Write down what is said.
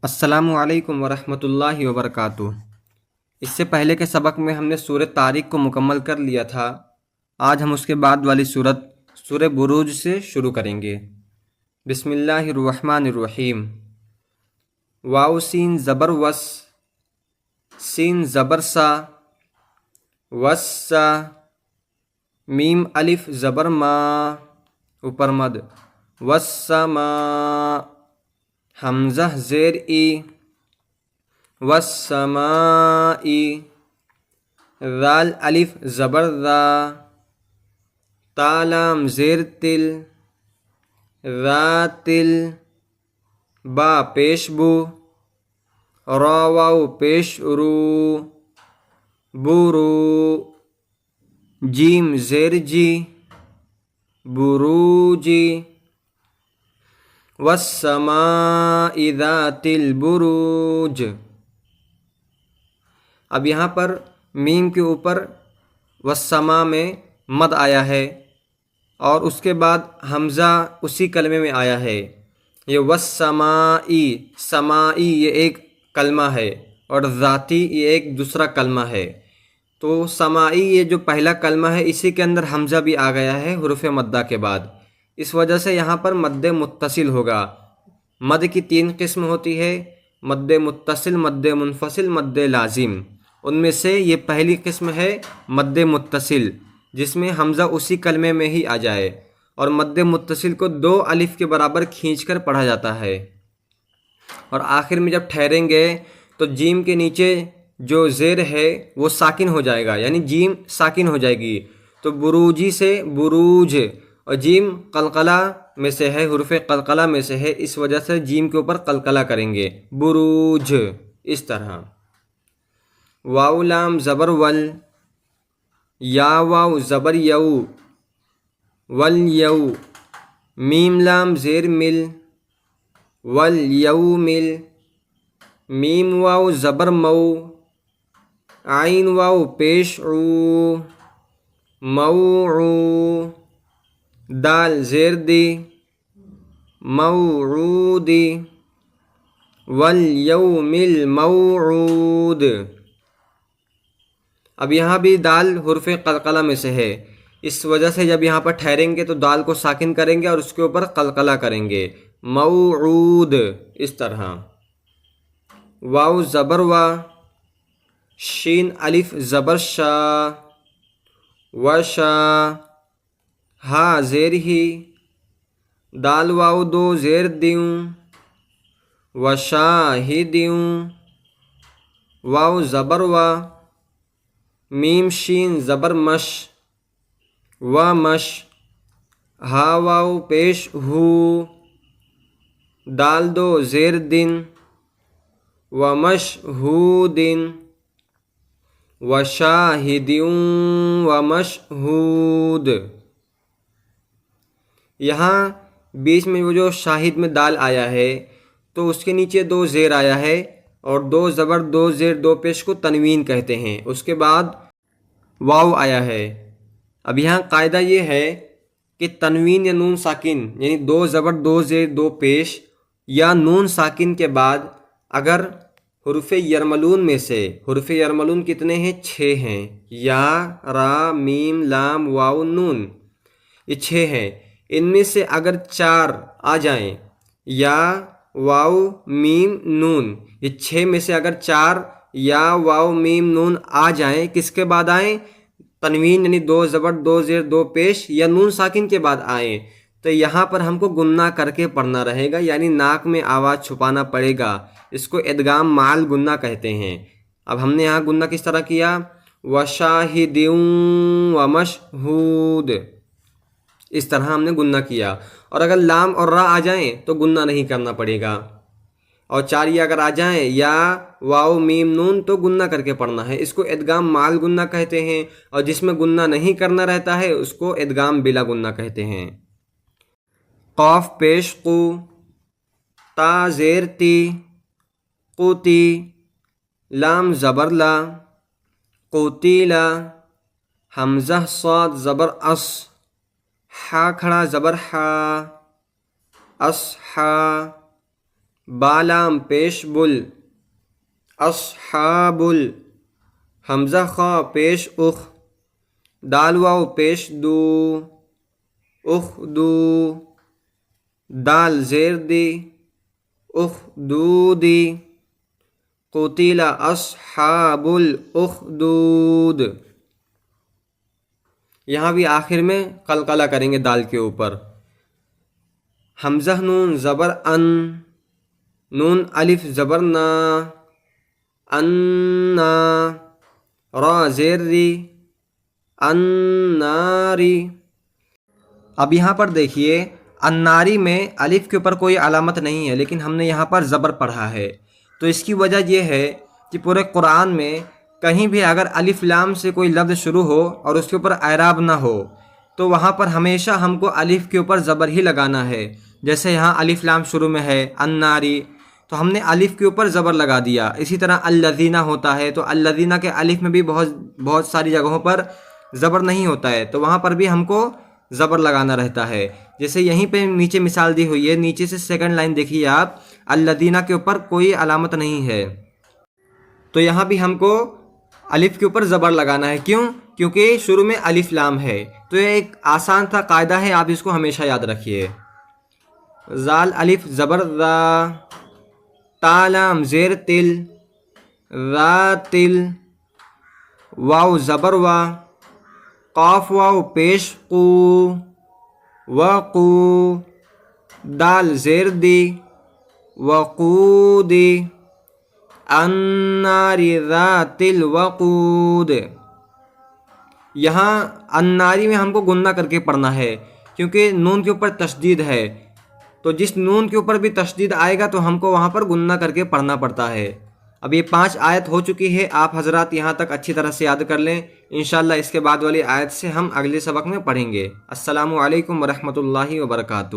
السلام علیکم ورحمۃ اللہ وبرکاتہ۔ اس سے پہلے کے سبق میں ہم نے سورہ طارق کو مکمل کر لیا تھا۔ آج ہم اس کے بعد والی سورت سورہ بروج سے شروع کریں گے۔ بسم اللہ الرحمن الرحیم۔ واو سین زبر وس، سین زبر سا، وسا، میم الف زبر ما، اوپر مد، والسماء، حمزہ زیر ای، والسماء، ذال الف زبر ذا، تا لام زیر تل، ذاتل، با پیش بو، را واو پیش رو، برو، جیم زیر جی، بروجی، والسماء ذات البروج۔ اب یہاں پر میم کے اوپر والسماء میں مد آیا ہے اور اس کے بعد حمزہ اسی کلمے میں آیا ہے۔ یہ والسمائی، سمائی یہ ایک کلمہ ہے اور ذاتی یہ ایک دوسرا کلمہ ہے۔ تو سمائی یہ جو پہلا کلمہ ہے اسی کے اندر حمزہ بھی آ گیا ہے حروف مدہ کے بعد، اس وجہ سے یہاں پر مد متصل ہوگا۔ مد کی 3 قسم ہوتی ہے، مد متصل، مد منفصل، مد لازم۔ ان میں سے یہ پہلی قسم ہے مد متصل، جس میں حمزہ اسی کلمے میں ہی آ جائے، اور مد متصل کو 2 الف کے برابر کھینچ کر پڑھا جاتا ہے، اور آخر میں جب ٹھہریں گے تو جیم کے نیچے جو زیر ہے وہ ساکن ہو جائے گا، یعنی جیم ساکن ہو جائے گی۔ تو بروجی سے بروج، اور جیم قلقلہ میں سے ہے، حروف قلقلہ میں سے ہے، اس وجہ سے جیم کے اوپر قلقلہ کریں گے، بروج، اس طرح۔ واو لام زبر ول، یا واو زبر یو، والیو، میم لام زیر مل، والیومل، میم واو زبر مو، عین واو پیش عو، موعو، دال زیر دی، موعودی، والیوم الموعود۔ اب یہاں بھی دال حرف قلقلہ میں سے ہے، اس وجہ سے جب یہاں پر ٹھہریں گے تو دال کو ساکن کریں گے اور اس کے اوپر قلقلہ کریں گے، موعود، اس طرح۔ واو زبر وا، شین الف زبر شا، وشا، ہا زیر ہی، دال واو 2 زیر دیوں، وشاہدیوں، واو زبر وا، میم شین زبر مش، ومش، ہا واو پیش ہو، دال 2 زیر دن، ومشہودن، وشاہدیوں، ومشہود۔ یہاں بیچ میں وہ جو شاہد میں دال آیا ہے تو اس کے نیچے 2 زیر آیا ہے، اور 2 زبر 2 زیر 2 پیش کو تنوین کہتے ہیں، اس کے بعد واو آیا ہے۔ اب یہاں قاعدہ یہ ہے کہ تنوین یا نون ساکن، یعنی 2 زبر 2 زیر 2 پیش یا نون ساکن کے بعد اگر حروف یرملون میں سے، حروف یرملون کتنے ہیں؟ 6 ہیں، یا، را، میم، لام، واو، نون، یہ 6 ہیں۔ ان میں سے اگر 4 آ جائیں، یا، واو، میم، نون، یہ 6 میں سے اگر 4 یا، واو، میم، نون آ جائیں، کس کے بعد آئیں؟ تنوین، یعنی 2 زبر 2 زیر 2 پیش یا نون ساکن کے بعد آئیں، تو یہاں پر ہم کو گنہ کر کے پڑھنا رہے گا، یعنی ناک میں آواز چھپانا پڑے گا۔ اس کو ادغام مال گنہ کہتے ہیں۔ اب ہم نے یہاں گنہ کس طرح کیا؟ وشاہدیوں، ومشہود، اس طرح ہم نے گنہ کیا۔ اور اگر لام اور را آ جائیں تو گنہ نہیں کرنا پڑے گا، اور 4 یا اگر آ جائیں، یا، واو، میم، نون، تو گنہ کر کے پڑھنا ہے۔ اس کو ادغام مال گنہ کہتے ہیں، اور جس میں گنہ نہیں کرنا رہتا ہے اس کو ادغام بلا گنہ کہتے ہیں۔ قاف پیش قو، تا زیر تی، قوتی، لام زبر لا، قوتیلا، حمزہ صاد زبر اس، ہا کھڑا زبر ہا، اصحا، بالام پیش بل اصحابل حمزہ خا پیش اخ دال واو پیش دو اخدو دال زیر دی اخدودی قتل اصحاب الاخدود. یہاں بھی آخر میں قلقلہ کریں گے دال کے اوپر. حمزہ نون زبر ان، نون الف زبر نا، انا، را زیر ری، اناری. اب یہاں پر دیکھیے اناری میں الف کے اوپر کوئی علامت نہیں ہے، لیکن ہم نے یہاں پر زبر پڑھا ہے. تو اس کی وجہ یہ ہے کہ پورے قرآن میں کہیں بھی اگر الف لام سے کوئی لفظ شروع ہو اور اس کے اوپر اعراب نہ ہو تو وہاں پر ہمیشہ ہم کو الف کے اوپر زبر ہی لگانا ہے. جیسے یہاں الف لام شروع میں ہے اناری، تو ہم نے الف کے اوپر زبر لگا دیا. اسی طرح الذین ہوتا ہے تو الذین کے الف میں بھی بہت ساری جگہوں پر زبر نہیں ہوتا ہے، تو وہاں پر بھی ہم کو زبر لگانا رہتا ہے. جیسے یہیں پہ نیچے مثال دی ہوئی ہے، نیچے سے سیکنڈ لائن دیکھیے آپ، الذین کے اوپر کوئی علامت نہیں ہے، تو یہاں بھی ہم کو الف کے اوپر زبر لگانا ہے. کیوں؟ کیونکہ شروع میں الف لام ہے. تو یہ ایک آسان سا قاعدہ ہے، آپ اس کو ہمیشہ یاد رکھیے. زال الف زبر را، تا لام زیر تل، را تل، واو زبر وا، قاف واو پیش قو، وقو، دال زیر دی، وقودی، الناری ذات الوقود. یہاں الناری میں ہم کو گنہ کر کے پڑھنا ہے کیونکہ نون کے اوپر تشدید ہے، تو جس نون کے اوپر بھی تشدید آئے گا تو ہم کو وہاں پر گنہ کر کے پڑھنا پڑتا ہے. اب یہ 5 آیت ہو چکی ہے، آپ حضرات یہاں تک اچھی طرح سے یاد کر لیں. انشاءاللہ اس کے بعد والی آیت سے ہم اگلے سبق میں پڑھیں گے. السلام علیکم ورحمۃ اللہ وبرکاتہ.